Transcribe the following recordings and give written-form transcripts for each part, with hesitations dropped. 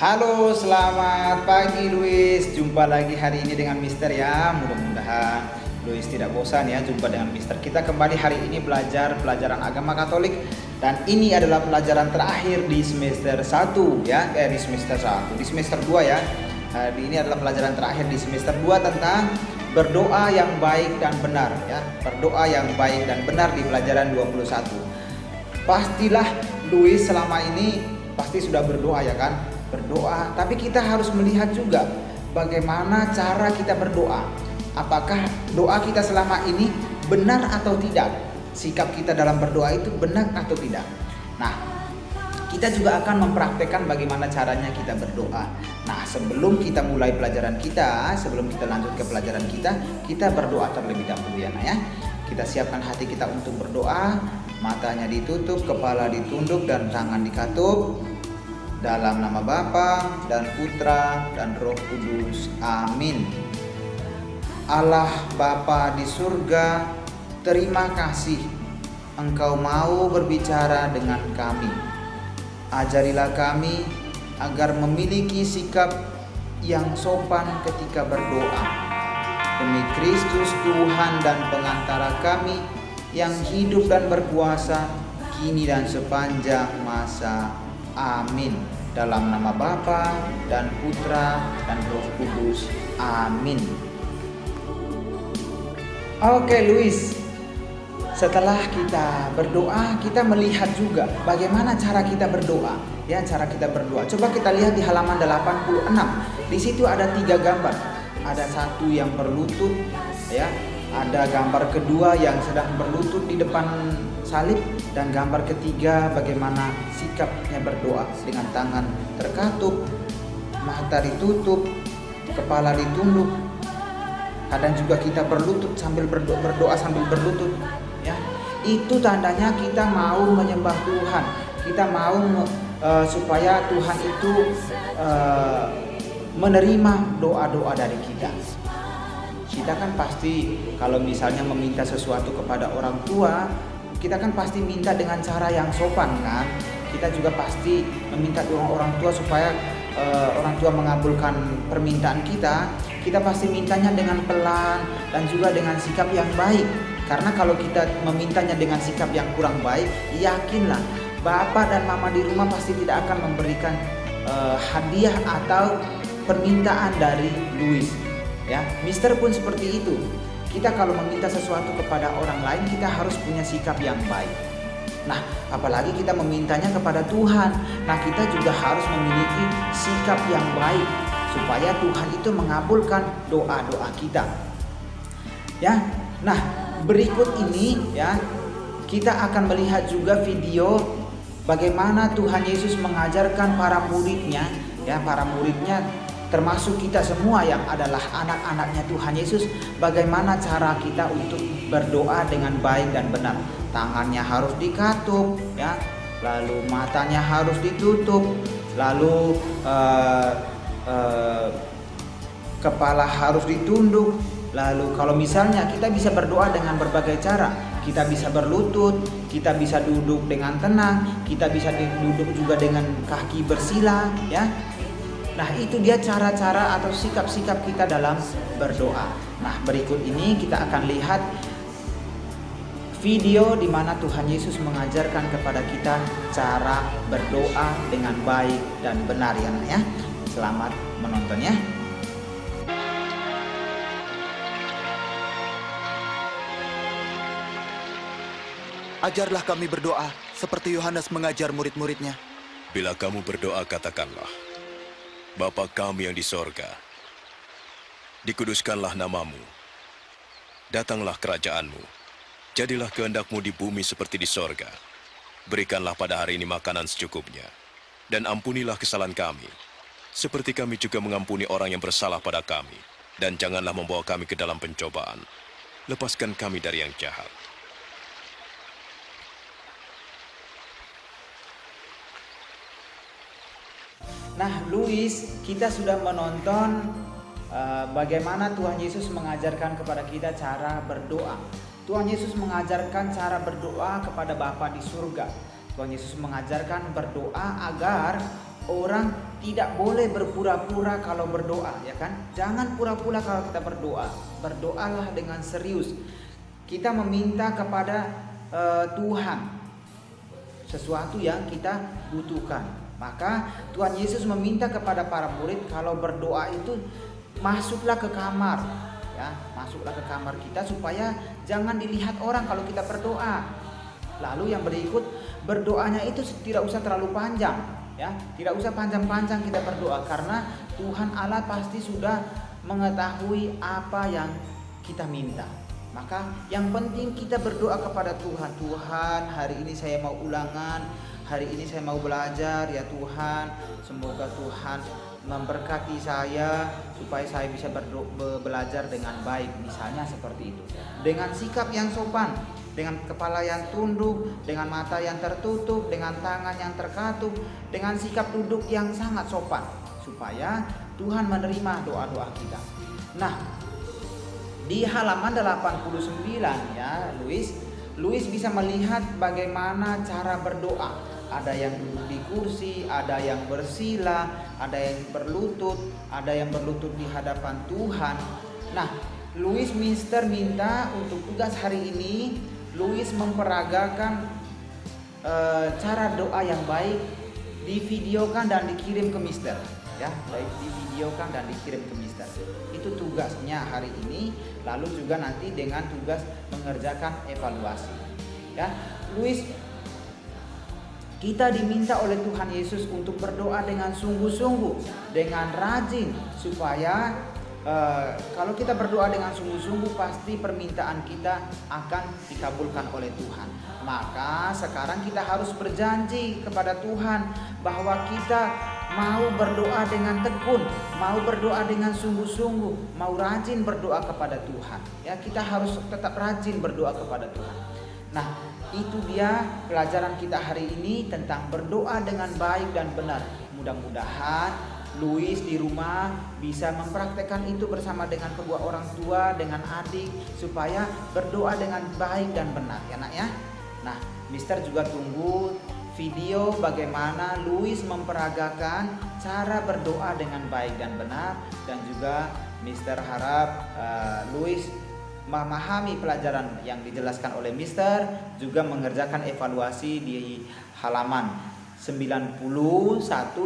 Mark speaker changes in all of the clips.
Speaker 1: Halo, selamat pagi Luis. Jumpa lagi hari ini dengan Mister ya. Mudah-mudahan Luis tidak bosan ya jumpa dengan Mister. Kita kembali hari ini belajar pelajaran agama Katolik dan ini adalah pelajaran terakhir di semester 1 ya. Di semester 1, di semester 2 ya. Ini adalah pelajaran terakhir di semester 2 tentang berdoa yang baik dan benar ya. Berdoa yang baik dan benar di pelajaran 21. Pastilah Luis selama ini pasti sudah berdoa ya kan? Berdoa, tapi kita harus melihat juga bagaimana cara kita berdoa. Apakah doa kita selama ini benar atau tidak? Sikap kita dalam berdoa itu benar atau tidak? Nah, kita juga akan mempraktekkan bagaimana caranya kita berdoa. Nah, sebelum kita mulai pelajaran kita, sebelum kita lanjut ke pelajaran kita berdoa terlebih dahulu ya, nah ya. Kita siapkan hati kita untuk berdoa, matanya ditutup, kepala ditunduk dan tangan dikatup. Dalam nama Bapa dan Putra dan Roh Kudus. Amin. Allah Bapa di surga, terima kasih Engkau mau berbicara dengan kami. Ajarilah kami agar memiliki sikap yang sopan ketika berdoa. Demi Kristus Tuhan dan pengantara kami yang hidup dan berkuasa kini dan sepanjang masa. Amin. Dalam nama Bapa dan Putra dan Roh Kudus. Amin. Oke Luis, setelah kita berdoa, kita melihat juga bagaimana cara kita berdoa. Ya, cara kita berdoa. Coba kita lihat di halaman 86. Di situ ada 3 gambar. Ada satu yang berlutut, ya. Ada gambar kedua yang sedang berlutut di depan salib, dan gambar ketiga bagaimana sikapnya berdoa dengan tangan terkatup, mata ditutup, kepala ditunduk. Kadang juga kita berlutut sambil berdoa sambil berlutut ya. Itu tandanya kita mau menyembah Tuhan. Kita mau supaya Tuhan itu menerima doa-doa dari kita. Kita kan pasti kalau misalnya meminta sesuatu kepada orang tua, kita kan pasti minta dengan cara yang sopan kan. Kita juga pasti meminta doa orang tua supaya orang tua mengabulkan permintaan kita. Kita pasti mintanya dengan pelan dan juga dengan sikap yang baik. Karena kalau kita memintanya dengan sikap yang kurang baik, yakinlah Bapak dan Mama di rumah pasti tidak akan memberikan hadiah atau permintaan dari Luis. Ya, Mister pun seperti itu. Kita kalau meminta sesuatu kepada orang lain, kita harus punya sikap yang baik. Nah, apalagi kita memintanya kepada Tuhan. Nah, kita juga harus memiliki sikap yang baik supaya Tuhan itu mengabulkan doa-doa kita. Ya. Nah, berikut ini ya, kita akan melihat juga video bagaimana Tuhan Yesus mengajarkan para muridnya, ya, para muridnya termasuk kita semua yang adalah anak-anaknya Tuhan Yesus, bagaimana cara kita untuk berdoa dengan baik dan benar. Tangannya harus dikatup ya, lalu matanya harus ditutup, lalu kepala harus ditunduk. Lalu kalau misalnya kita bisa berdoa dengan berbagai cara, kita bisa berlutut, kita bisa duduk dengan tenang, kita bisa duduk juga dengan kaki bersila ya. Nah, itu dia cara-cara atau sikap-sikap kita dalam berdoa. Nah, berikut ini kita akan lihat video di mana Tuhan Yesus mengajarkan kepada kita cara berdoa dengan baik dan benar ya. Selamat menonton ya.
Speaker 2: Ajarlah kami berdoa seperti Yohanes mengajar murid-muridnya.
Speaker 3: Bila kamu berdoa, katakanlah, Bapa kami yang di sorga, dikuduskanlah namamu, datanglah kerajaanmu, jadilah kehendakmu di bumi seperti di sorga. Berikanlah pada hari ini makanan secukupnya, dan ampunilah kesalahan kami, seperti kami juga mengampuni orang yang bersalah pada kami. Dan janganlah membawa kami ke dalam pencobaan, lepaskan kami dari yang jahat.
Speaker 1: Nah, Luis, kita sudah menonton bagaimana Tuhan Yesus mengajarkan kepada kita cara berdoa. Tuhan Yesus mengajarkan cara berdoa kepada Bapa di surga. Tuhan Yesus mengajarkan berdoa agar orang tidak boleh berpura-pura kalau berdoa, ya kan? Jangan pura-pura kalau kita berdoa. Berdoalah dengan serius. Kita meminta kepada Tuhan sesuatu yang kita butuhkan. Maka Tuhan Yesus meminta kepada para murid kalau berdoa itu masuklah ke kamar, ya, masuklah ke kamar kita supaya jangan dilihat orang kalau kita berdoa. Lalu yang berikut, berdoanya itu tidak usah terlalu panjang, ya, tidak usah panjang-panjang kita berdoa karena Tuhan Allah pasti sudah mengetahui apa yang kita minta. Maka yang penting kita berdoa kepada Tuhan. Tuhan, hari ini saya mau ulangan, hari ini saya mau belajar, ya Tuhan, semoga Tuhan memberkati saya supaya saya bisa belajar dengan baik, misalnya seperti itu. Dengan sikap yang sopan, dengan kepala yang tunduk, dengan mata yang tertutup, dengan tangan yang terkatup, dengan sikap duduk yang sangat sopan, supaya Tuhan menerima doa-doa kita. Nah, di halaman 89 ya, Louis bisa melihat bagaimana cara berdoa. Ada yang duduk di kursi, ada yang bersila, ada yang berlutut, ada yang berlutut di hadapan Tuhan. Nah, Louis Minster minta untuk tugas hari ini, Louis memperagakan cara doa yang baik, divideokan dan dikirim ke Mister, ya, baik divideokan dan dikirim ke Mister. Itu tugasnya hari ini. Lalu juga nanti dengan tugas mengerjakan evaluasi, ya. Louis, kita diminta oleh Tuhan Yesus untuk berdoa dengan sungguh-sungguh, dengan rajin, supaya kalau kita berdoa dengan sungguh-sungguh pasti permintaan kita akan dikabulkan oleh Tuhan. Maka sekarang kita harus berjanji kepada Tuhan bahwa kita mau berdoa dengan tekun, mau berdoa dengan sungguh-sungguh, mau rajin berdoa kepada Tuhan. Ya, kita harus tetap rajin berdoa kepada Tuhan. Nah, itu dia pelajaran kita hari ini tentang berdoa dengan baik dan benar. Mudah-mudahan Louis di rumah bisa mempraktekkan itu bersama dengan kedua orang tua, dengan adik, supaya berdoa dengan baik dan benar, ya nak ya. Nah, Mister juga tunggu video bagaimana Louis memperagakan cara berdoa dengan baik dan benar, dan juga Mister harap Louis memahami pelajaran yang dijelaskan oleh Mister, juga mengerjakan evaluasi di halaman 91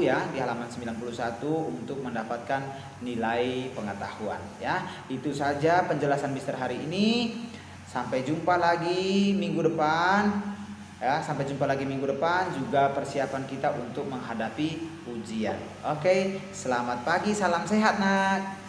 Speaker 1: ya, di halaman 91 untuk mendapatkan nilai pengetahuan, ya. Itu saja penjelasan Mister hari ini. Sampai jumpa lagi minggu depan. Ya, sampai jumpa lagi minggu depan, juga persiapan kita untuk menghadapi ujian. Oke, selamat pagi, salam sehat nak.